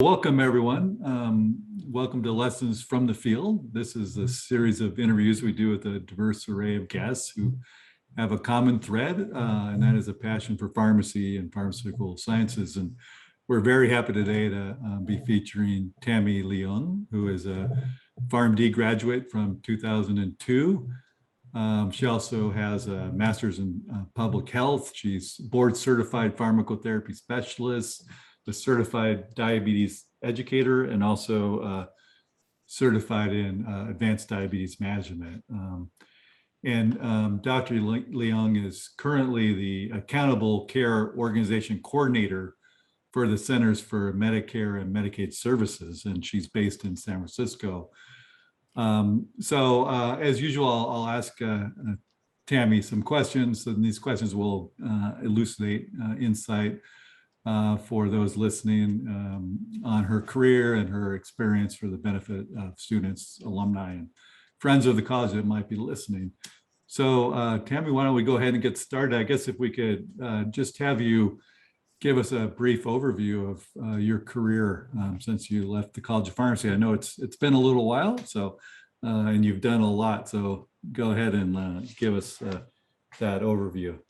Welcome, everyone. Welcome to Lessons from the Field. This is a series of interviews we do with a diverse array of guests who have a common thread, and that is a passion for pharmacy and pharmaceutical sciences. And we're very happy today to be featuring Tamy Leung, who is a PharmD graduate from 2002. She also has a master's in public health. She's board certified pharmacotherapy specialist, a certified diabetes educator, and also certified in advanced diabetes management. Dr. Leung is currently the Accountable Care Organization Coordinator for the Centers for Medicare and Medicaid Services, and she's based in San Francisco. As usual, I'll ask Tamy some questions, and these questions will elucidate insight for those listening on her career and her experience for the benefit of students, alumni, and friends of the college that might be listening. So Tamy, why don't we go ahead and get started? I guess if we could just have you give us a brief overview of your career since you left the College of Pharmacy. I know it's been a little while, so and you've done a lot. So go ahead and give us that overview.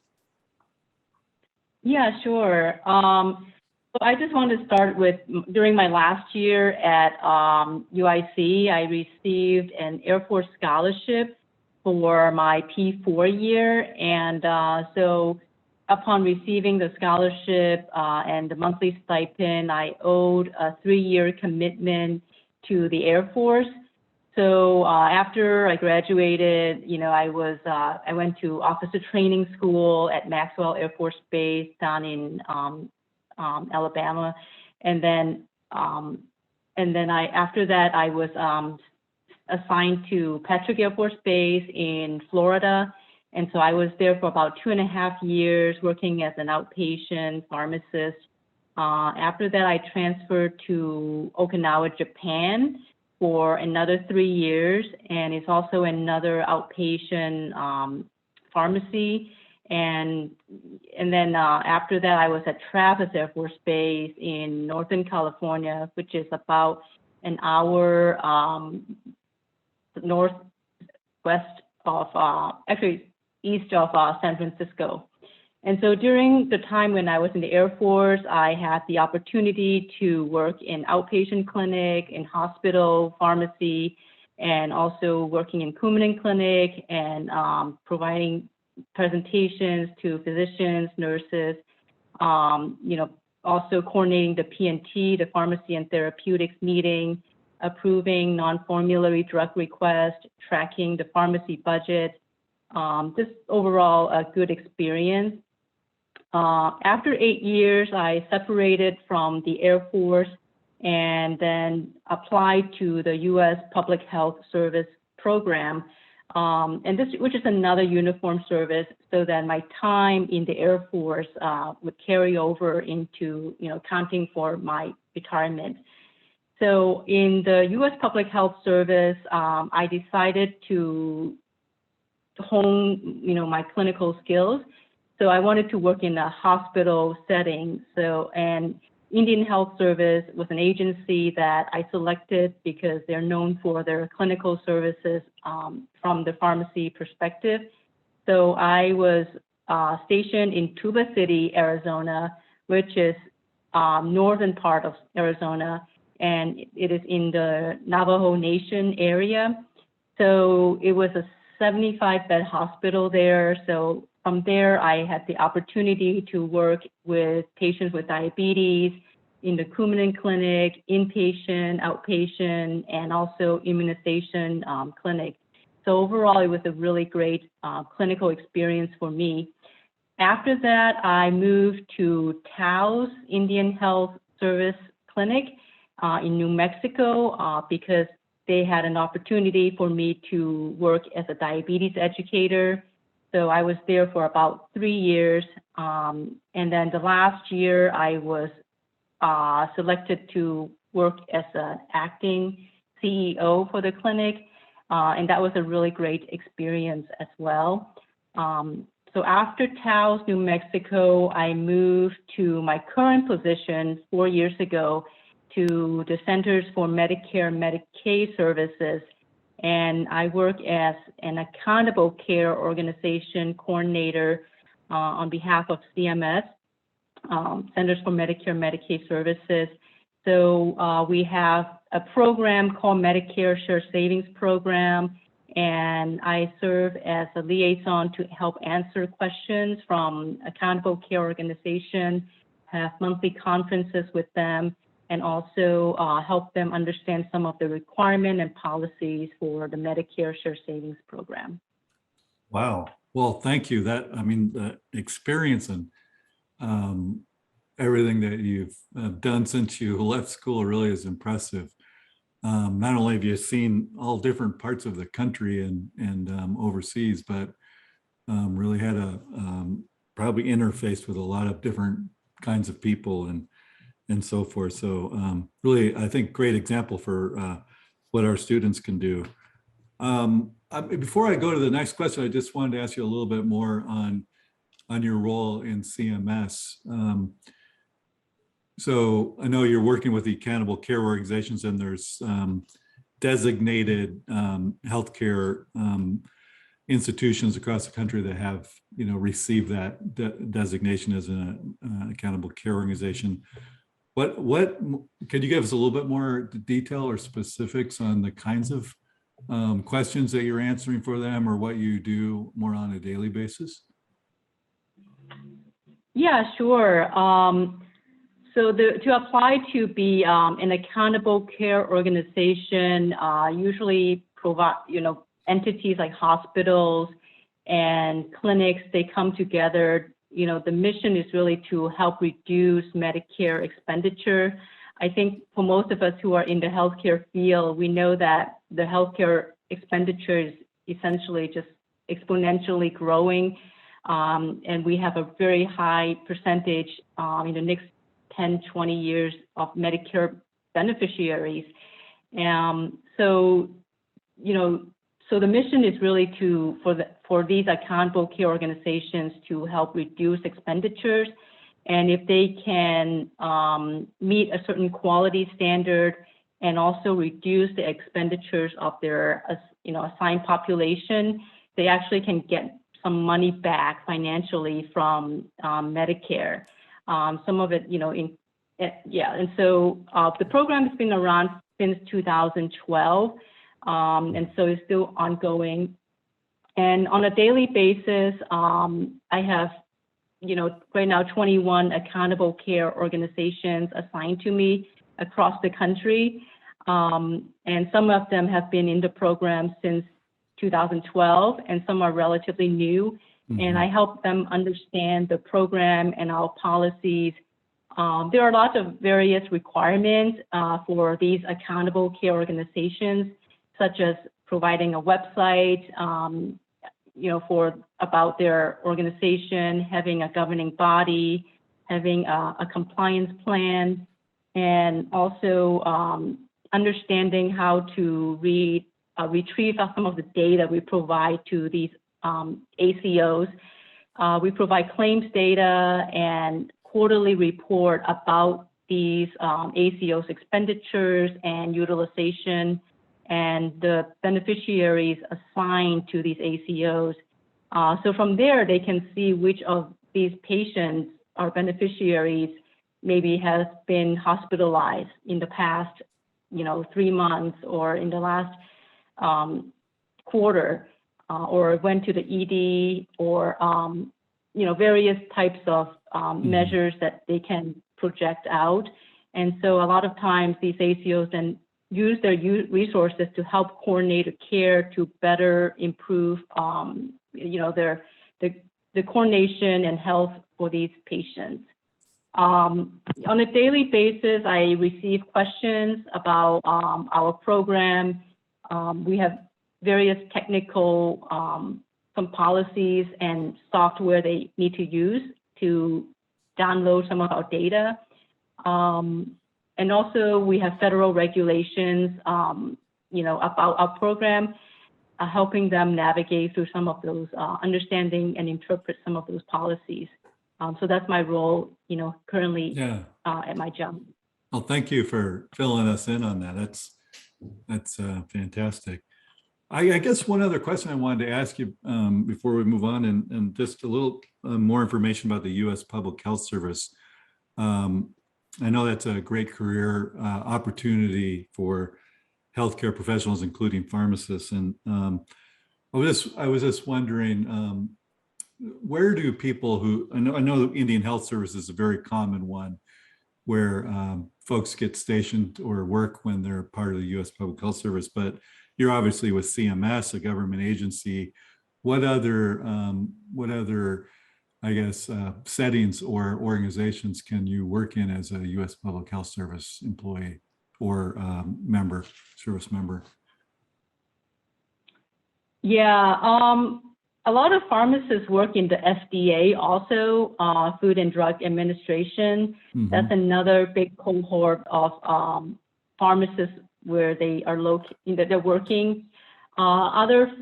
Yeah, sure. So I just want to start with, during my last year at UIC, I received an Air Force scholarship for my P4 year. And so upon receiving the scholarship and the monthly stipend, I owed a 3-year commitment to the Air Force. So after I graduated, I went to officer training school at Maxwell Air Force Base down in Alabama, and then after that I was assigned to Patrick Air Force Base in Florida, and so I was there for about 2.5 years working as an outpatient pharmacist. After that, I transferred to Okinawa, Japan, for another 3 years, and it's also another outpatient pharmacy. And then after that, I was at Travis Air Force Base in Northern California, which is about an hour northwest of, actually east of San Francisco. And so during the time when I was in the Air Force, I had the opportunity to work in outpatient clinic, in hospital, pharmacy, and also working in Coumadin clinic and providing presentations to physicians, nurses, also coordinating the PNT, the Pharmacy and Therapeutics meeting, approving non-formulary drug requests, tracking the pharmacy budget. Just overall a good experience. After 8 years, I separated from the Air Force and then applied to the U.S. Public Health Service program, which is another uniform service, so that my time in the Air Force would carry over into, counting for my retirement. So in the U.S. Public Health Service, I decided to hone, my clinical skills. So I wanted to work in a hospital setting. And Indian Health Service was an agency that I selected because they're known for their clinical services from the pharmacy perspective. So I was stationed in Tuba City, Arizona, which is northern part of Arizona, and it is in the Navajo Nation area. So it was a 75-bed hospital there. So from there, I had the opportunity to work with patients with diabetes in the Coumadin clinic, inpatient, outpatient, and also immunization clinic. So overall, it was a really great clinical experience for me. After that, I moved to Taos Indian Health Service Clinic in New Mexico because they had an opportunity for me to work as a diabetes educator. So I was there for about 3 years. And then the last year, I was selected to work as an acting CEO for the clinic. And that was a really great experience as well. So after Taos, New Mexico, I moved to my current position 4 years ago to the Centers for Medicare and Medicaid Services, and I work as an accountable care organization coordinator on behalf of CMS, Centers for Medicare and Medicaid Services. So we have a program called Medicare Shared Savings Program, and I serve as a liaison to help answer questions from accountable care organizations, have monthly conferences with them, and also help them understand some of the requirements and policies for the Medicare Shared Savings Program. Wow. Well, thank you. I mean, the experience and everything that you've done since you left school really is impressive. Not only have you seen all different parts of the country and overseas, but really had a probably interfaced with a lot of different kinds of people and so forth. So really, I think great example for what our students can do. Before I go to the next question, I just wanted to ask you a little bit more on your role in CMS. So I know you're working with the accountable care organizations, and there's designated healthcare institutions across the country that have, received that designation as an accountable care organization. What could you give us a little bit more detail or specifics on the kinds of questions that you're answering for them, or what you do more on a daily basis? Yeah, sure. So to apply to be an accountable care organization, usually provide, entities like hospitals and clinics, they come together. The mission is really to help reduce Medicare expenditure. I think for most of us who are in the healthcare field, we know that the healthcare expenditure is essentially just exponentially growing. And we have a very high percentage in the next 10, 20 years of Medicare beneficiaries. So the mission is really for these accountable care organizations to help reduce expenditures. And if they can meet a certain quality standard and also reduce the expenditures of their assigned population, they actually can get some money back financially from Medicare. Some of it, and so the program has been around since 2012, and so it's still ongoing. And on a daily basis, I have, right now 21 accountable care organizations assigned to me across the country, and some of them have been in the program since 2012, and some are relatively new. And I help them understand the program and our policies. There are lots of various requirements for these accountable care organizations, such as providing a website, about their organization, having a governing body, having a compliance plan, and also understanding how to retrieve some of the data we provide to these ACOs. We provide claims data and quarterly report about these ACOs expenditures and utilization and the beneficiaries assigned to these ACOs. So from there, they can see which of these patients or beneficiaries maybe has been hospitalized in the past, 3 months or in the last quarter, or went to the ED, or various types of measures that they can project out. And so a lot of times these ACOs then use their resources to help coordinate care to better improve, the coordination and health for these patients. On a daily basis, I receive questions about our program. We have various technical some policies and software they need to use to download some of our data. And also we have federal regulations, about our program, helping them navigate through some of those, understanding and interpret some of those policies. So that's my role, currently at my job. Well, thank you for filling us in on that. That's fantastic. I guess one other question I wanted to ask you before we move on, and just a little more information about the U.S. Public Health Service. Um, I know that's a great career opportunity for healthcare professionals, including pharmacists. And I was just wondering, where do people who I know the Indian Health Service is a very common one, where folks get stationed or work when they're part of the U.S. Public Health Service, but you're obviously with CMS, a government agency. What other, I guess, settings or organizations can you work in as a U.S. Public Health Service employee or service member? Yeah, a lot of pharmacists work in the FDA also, Food and Drug Administration. Mhm. That's another big cohort of pharmacists where they are located, they're working. Other,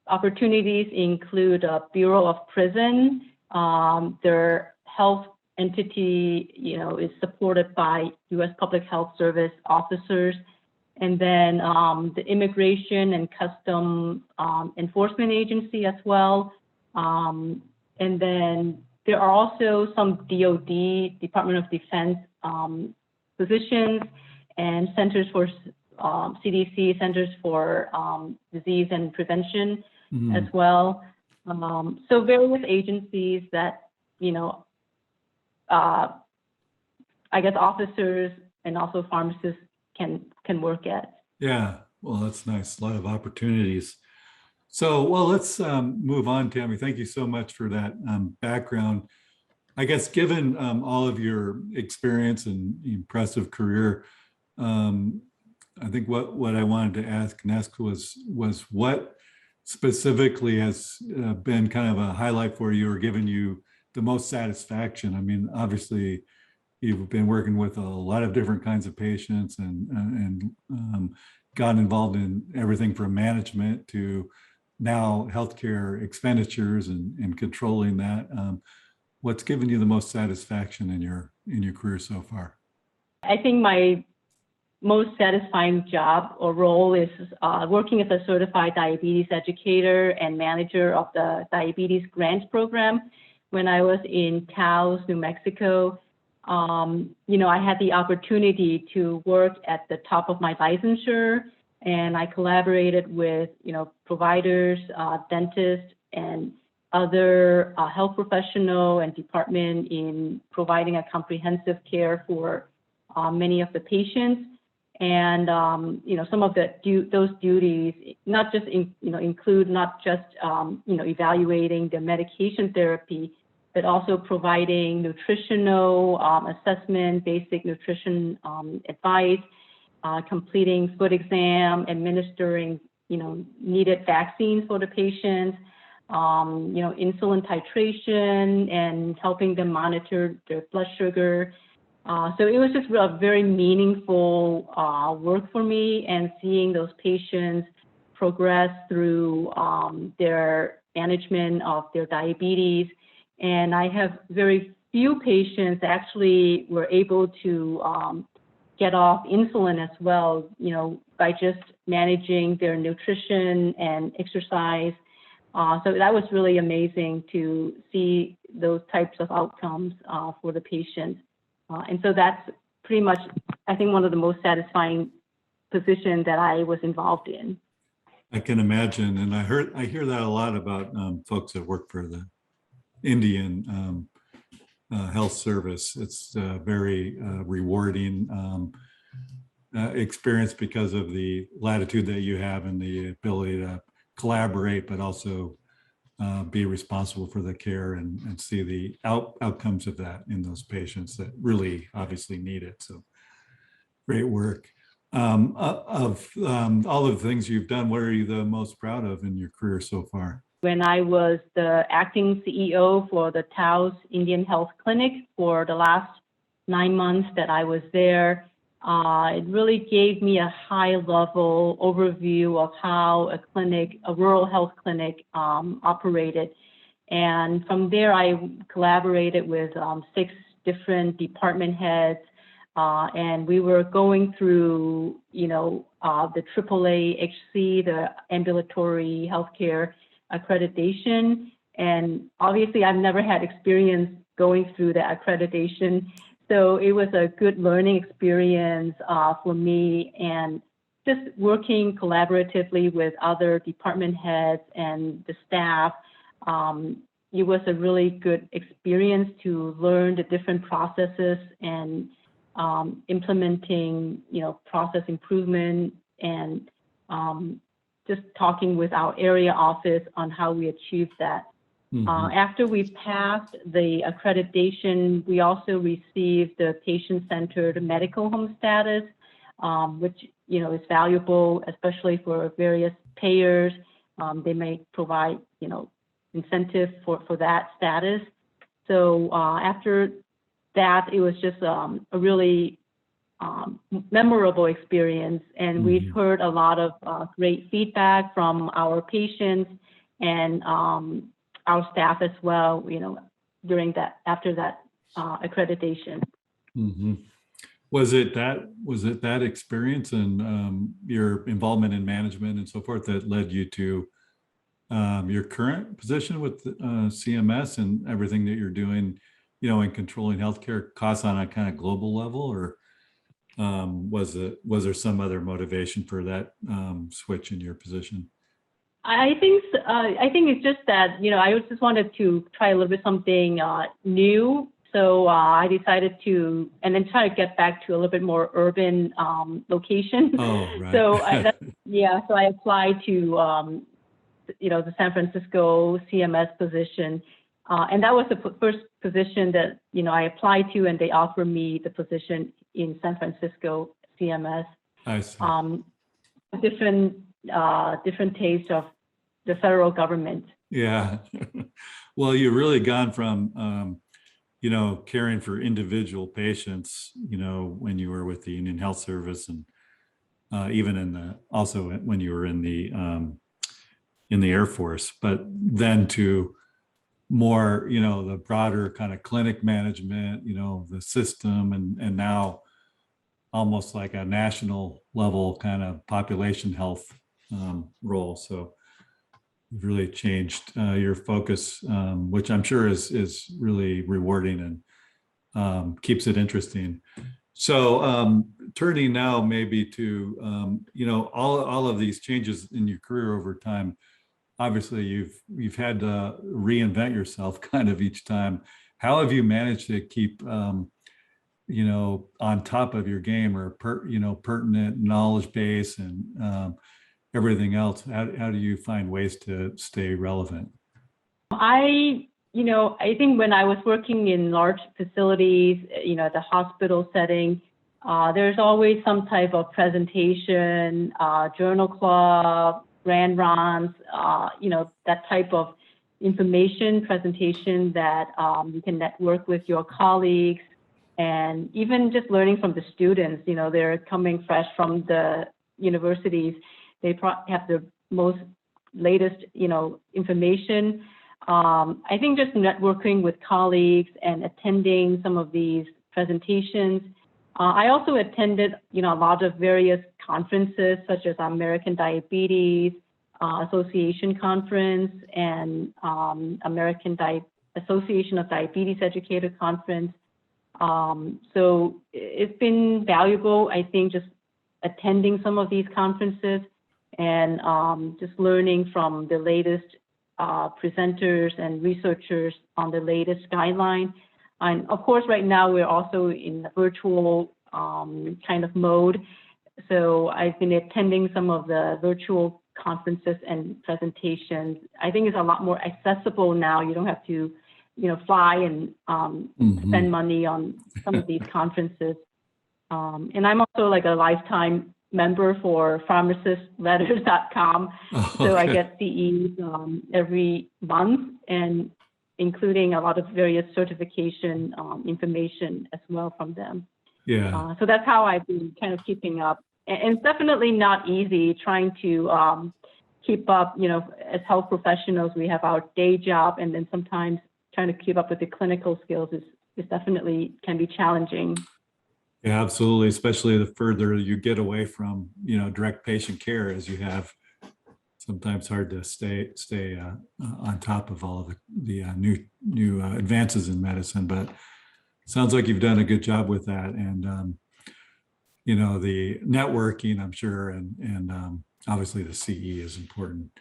opportunities include Bureau of Prison. Their health entity, is supported by U.S. Public Health Service officers. And then the Immigration and Customs Enforcement Agency as well. And then there are also some DoD, Department of Defense positions and centers for CDC, Centers for Disease and Prevention as well. So various agencies that, I guess officers and also pharmacists can work at. Yeah, well, that's nice. A lot of opportunities. So, well, let's move on, Tammy. Thank you so much for that background. I guess given all of your experience and impressive career, I think what I wanted to ask next was what specifically has been kind of a highlight for you or given you the most satisfaction? I mean, obviously, you've been working with a lot of different kinds of patients and got involved in everything from management to now healthcare expenditures and controlling that. What's given you the most satisfaction in your career so far? I think my most satisfying job or role is working as a certified diabetes educator and manager of the diabetes grants program. When I was in Taos, New Mexico, I had the opportunity to work at the top of my licensure, and I collaborated with, providers, dentists, and other health professional and department in providing a comprehensive care for many of the patients. And, some of those duties, not just, include not just, evaluating the medication therapy, but also providing nutritional assessment, basic nutrition advice, completing foot exam, administering, needed vaccines for the patients, insulin titration, and helping them monitor their blood sugar. So it was just a very meaningful work for me, and seeing those patients progress through their management of their diabetes. And I have very few patients actually were able to get off insulin as well, by just managing their nutrition and exercise. So that was really amazing to see those types of outcomes for the patients. And so that's pretty much, I think, one of the most satisfying positions that I was involved in. I can imagine, and I hear that a lot about folks that work for the Indian Health Service. It's a very rewarding experience because of the latitude that you have and the ability to collaborate, but also be responsible for the care and see the outcomes of that in those patients that really obviously need it. So great work. Of all of the things you've done, what are you the most proud of in your career so far? When I was the acting CEO for the Taos Indian Health Clinic for the last 9 months that I was there, it really gave me a high-level overview of how a rural health clinic operated. And from there, I collaborated with 6 different department heads and we were going through, the AAA-HC, the ambulatory healthcare accreditation. And obviously, I've never had experience going through the accreditation. So it was a good learning experience for me, and just working collaboratively with other department heads and the staff. It was a really good experience to learn the different processes and implementing, process improvement, and just talking with our area office on how we achieved that. After we passed the accreditation, we also received the patient-centered medical home status, which is valuable, especially for various payers. They may provide incentive for that status. So after that, it was just a really memorable experience, and we've heard a lot of great feedback from our patients and our staff as well, after that accreditation. Was it that experience and your involvement in management and so forth that led you to your current position with CMS and everything that you're doing, in controlling healthcare costs on a kind of global level, or was there some other motivation for that switch in your position? I think it's just that, I just wanted to try a little bit something new. So I decided to, and then try to get back to a little bit more urban location. Oh, right. So so I applied to, the San Francisco CMS position. And that was the first position that, I applied to, and they offered me the position in San Francisco CMS. I see. Different taste of the federal government. Yeah. Well, you've really gone from, caring for individual patients, when you were with the Union Health Service, and even also when you were in the Air Force, but then to more, the broader kind of clinic management, the system, and now almost like a national level kind of population health role. So you've really changed your focus, which I'm sure is really rewarding and keeps it interesting. So turning now maybe to, all of these changes in your career over time. Obviously, you've had to reinvent yourself kind of each time. How have you managed to keep on top of your game, or pertinent knowledge base and everything else? How do you find ways to stay relevant? I think when I was working in large facilities, the hospital setting, there's always some type of presentation, journal club, grand rounds, that type of information presentation that you can network with your colleagues, and even just learning from the students. They're coming fresh from the universities. They have the most latest, information. I think just networking with colleagues and attending some of these presentations. I also attended, a lot of various conferences, such as American Diabetes Association Conference and American Association of Diabetes Educator Conference. So it's been valuable, I think, just attending some of these conferences and just learning from the latest presenters and researchers on the latest guideline. And of course, right now we're also in the virtual kind of mode. So I've been attending some of the virtual conferences and presentations. I think it's a lot more accessible now. You don't have to, fly and spend money on some of these conferences. And I'm also like a lifetime member for pharmacistletters.com. So I get CEs every month, and including a lot of various certification information as well from them. Yeah. So that's how I've been kind of keeping up. And it's definitely not easy trying to keep up, as health professionals. We have our day job, and then sometimes trying to keep up with the clinical skills is definitely can be challenging. Yeah, absolutely. Especially the further you get away from, direct patient care, as you have, sometimes hard to stay on top of all of the new advances in medicine. But sounds like you've done a good job with that, and the networking, I'm sure, and obviously the CE is important.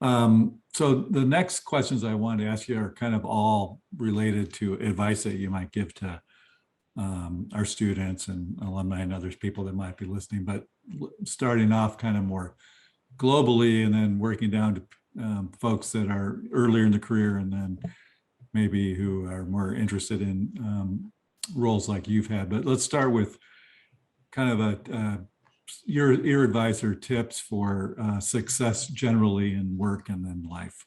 So the next questions I wanted to ask you are kind of all related to advice that you might give to our students and alumni and others, people that might be listening, but starting off kind of more globally and then working down to folks that are earlier in the career and then maybe who are more interested in roles like you've had. But let's start with kind of your advice or tips for success generally in work and then life.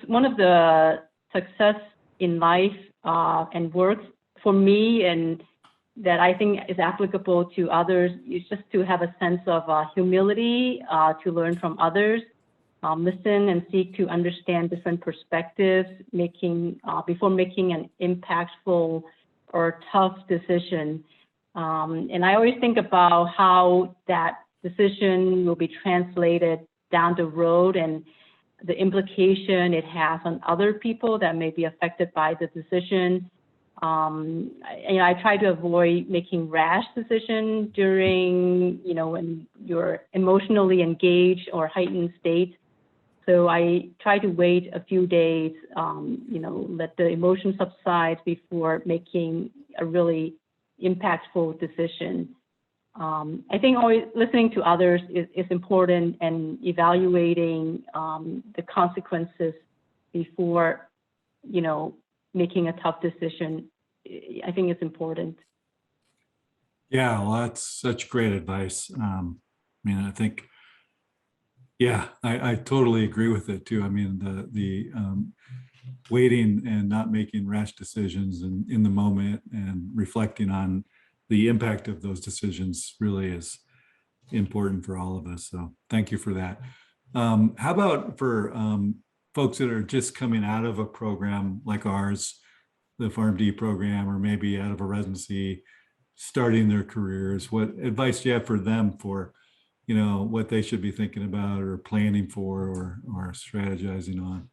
One of the success in life and work for me, and that I think is applicable to others, is just to have a sense of humility, to learn from others, listen and seek to understand different perspectives, before making an impactful or tough decision. And I always think about how that decision will be translated down the road and the implication it has on other people that may be affected by the decision. I try to avoid making rash decisions during, when you're emotionally engaged or heightened state. So I try to wait a few days, let the emotion subside before making a really impactful decision. I think always listening to others is important, and evaluating the consequences before, making a tough decision, I think it's important. Yeah, well, that's such great advice. I think, yeah, I totally agree with it too. I mean, the waiting and not making rash decisions and in the moment and reflecting on the impact of those decisions really is important for all of us. So thank you for that. How about for folks that are just coming out of a program like ours, the PharmD program, or maybe out of a residency, starting their careers? What advice do you have for them for, what they should be thinking about or planning for or strategizing on?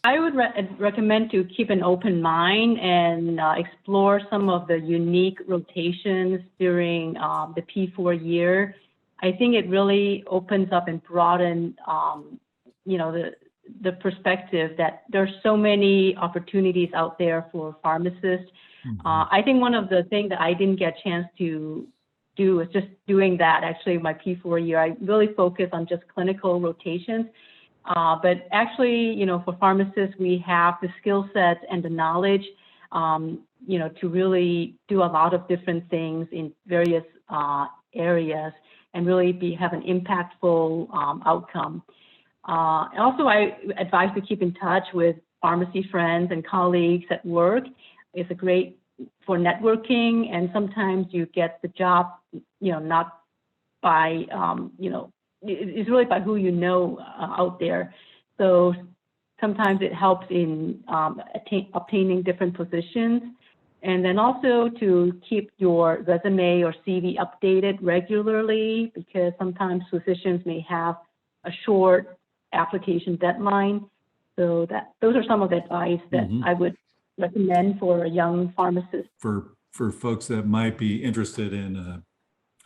I would recommend to keep an open mind and explore some of the unique rotations during the P4 year. I think it really opens up and broadens, the perspective that there's so many opportunities out there for pharmacists. Mm-hmm. I think one of the things that I didn't get a chance to do is just doing that. Actually, my P4 year, I really focused on just clinical rotations. But actually, for pharmacists, we have the skill sets and the knowledge, to really do a lot of different things in various areas and really have an impactful outcome. Also, I advise to keep in touch with pharmacy friends and colleagues at work. It's a great for networking, and sometimes you get the job, not by, it's really by who you know out there. So sometimes it helps in obtaining different positions. And then also to keep your resume or CV updated regularly, because sometimes physicians may have a short application deadline. So those are some of the advice that I would recommend for a young pharmacist. For folks that might be interested in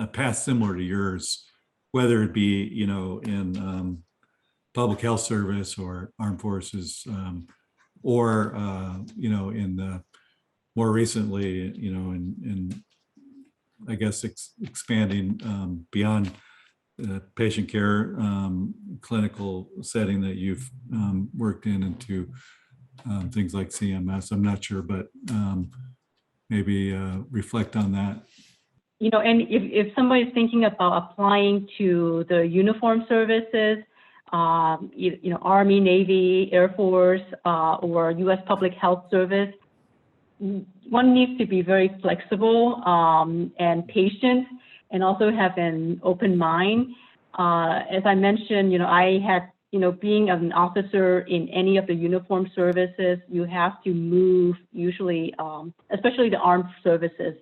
a path similar to yours, whether it be, in public health service or armed forces, or, in the more recently, in I guess, expanding beyond patient care clinical setting that you've worked in into things like CMS. I'm not sure, but maybe reflect on that. And if somebody's thinking about applying to the uniform services, Army, Navy, Air Force, or U.S. Public Health Service, one needs to be very flexible and patient, and also have an open mind. As I mentioned, I had, being an officer in any of the uniform services, you have to move usually, especially the armed services.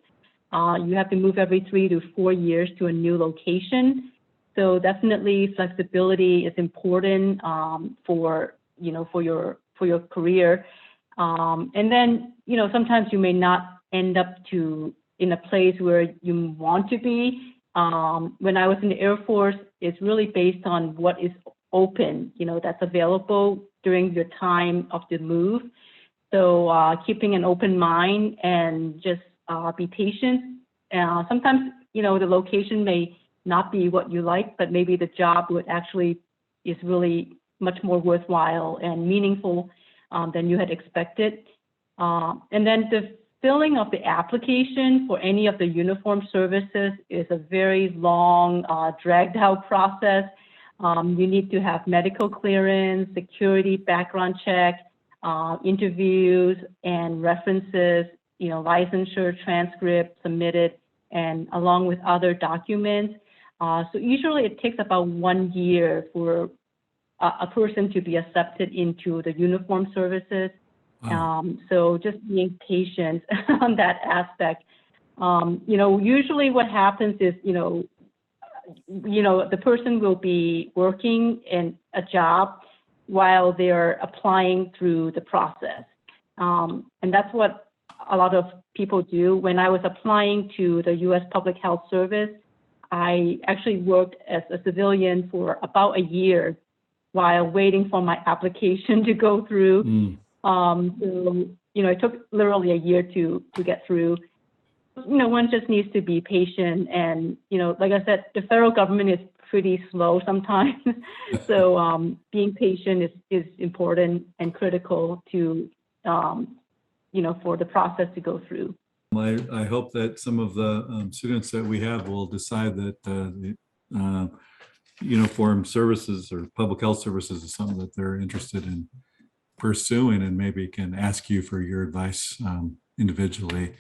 You have to move every 3 to 4 years to a new location. So definitely flexibility is important for your career. And then sometimes you may not end up in a place where you want to be. When I was in the Air Force, it's really based on what is open, that's available during your time of the move. So keeping an open mind and just be patient. Sometimes, the location may not be what you like, but maybe the job is really much more worthwhile and meaningful than you had expected. And then the filling of the application for any of the uniform services is a very long, dragged out process. You need to have medical clearance, security background check, interviews and references, licensure transcript submitted, and along with other documents. So usually it takes about 1 year for a person to be accepted into the uniform services. Wow. So just being patient on that aspect. Usually what happens is, the person will be working in a job while they're applying through the process. And that's what a lot of people do. When I was applying to the U.S. Public Health Service, I actually worked as a civilian for about a year while waiting for my application to go through. So, it took literally a year to get through. One just needs to be patient. And, like I said, the federal government is pretty slow sometimes. So being patient is important and critical to, for the process to go through. I hope that some of the students that we have will decide that the uniform services or public health services is something that they're interested in pursuing, and maybe can ask you for your advice individually.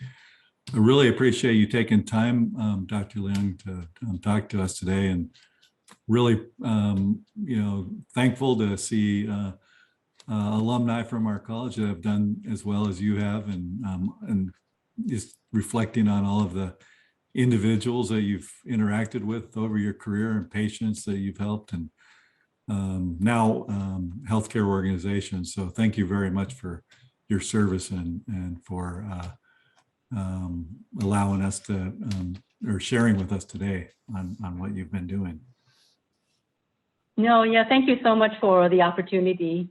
I really appreciate you taking time, Dr. Leung, to talk to us today, and really, thankful to see alumni from our college that have done as well as you have, and just reflecting on all of the individuals that you've interacted with over your career and patients that you've helped, and now healthcare organizations. So thank you very much for your service and for allowing us to or sharing with us today on what you've been doing. No, yeah, thank you so much for the opportunity.